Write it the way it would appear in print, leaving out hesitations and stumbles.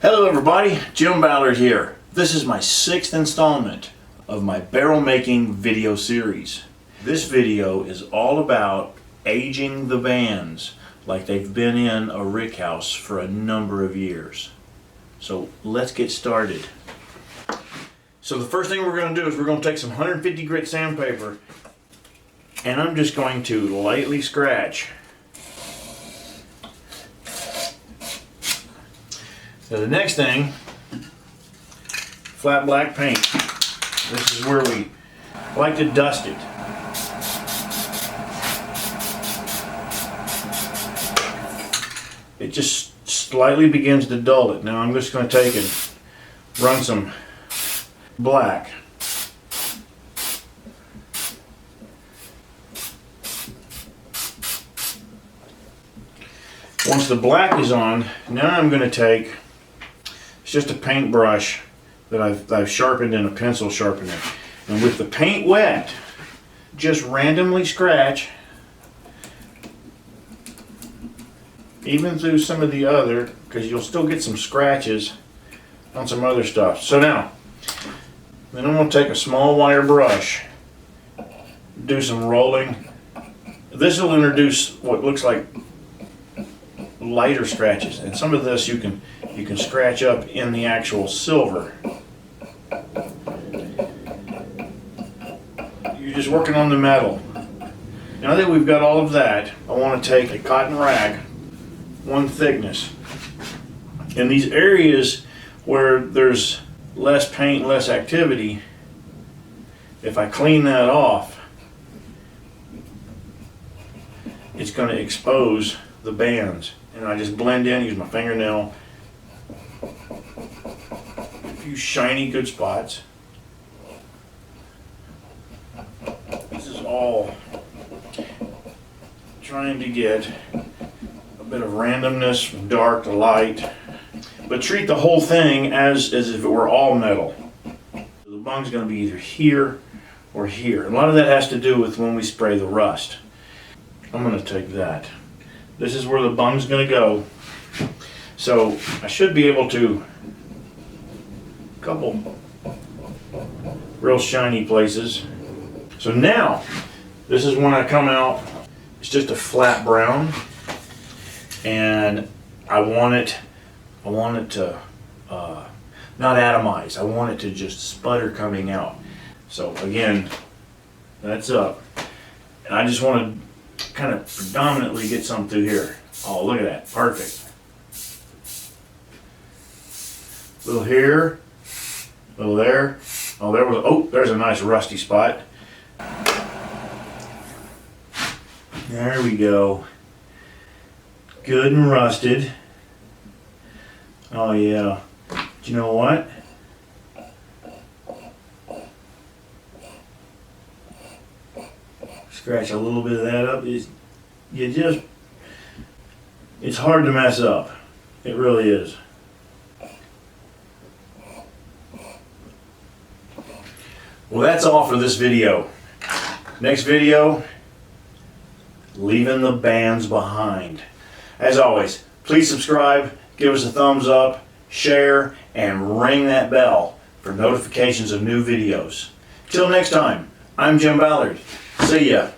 Hello everybody, Jim Ballard here. This is my 6th installment of my barrel making video series. This video is all about aging the bands like they've been in a rick house for a number of years. So let's get started. So the first thing we're going to do is we're going to take some 150 grit sandpaper and I'm just going to lightly scratch. So the next thing, flat black paint. This is where we like to dust it. It just slightly begins to dull it. Now I'm just going to take and run some black. Once the black is on, now I'm going to take, it's just a paintbrush that I've sharpened in a pencil sharpener. And with the paint wet, just randomly scratch, even through some of the other, because you'll still get some scratches on some other stuff. So now, then I'm going to take a small wire brush, do some rolling. This will introduce what looks like lighter scratches, and some of this you can scratch up in the actual silver. You're just working on the metal. Now that we've got all of that, I want to take a cotton rag, one thickness. In these areas where there's less paint, less activity, if I clean that off, it's going to expose the bands. And I just blend in, use my fingernail, a few shiny good spots. This is all trying to get a bit of randomness from dark to light, but treat the whole thing as if it were all metal. The bung's going to be either here or here. And a lot of that has to do with when we spray the rust. I'm going to take that. This is where the bung's going to go. So I should be able to, a couple real shiny places. So now, this is when I come out, it's just a flat brown, and I want it to not atomize. I want it to just sputter coming out. So again, that's up. And I just want to kind of predominantly get some through here. Oh, look at that. Perfect. A little here, a little there. Oh, there's a nice rusty spot. There we go. Good and rusted. Oh yeah. Do you know what? Scratch a little bit of that up. It's hard to mess up. It really is. Well, that's all for this video. Next video, leaving the bands behind. As always, please subscribe, give us a thumbs up, share, and ring that bell for notifications of new videos. Till next time, I'm Jim Ballard. See ya.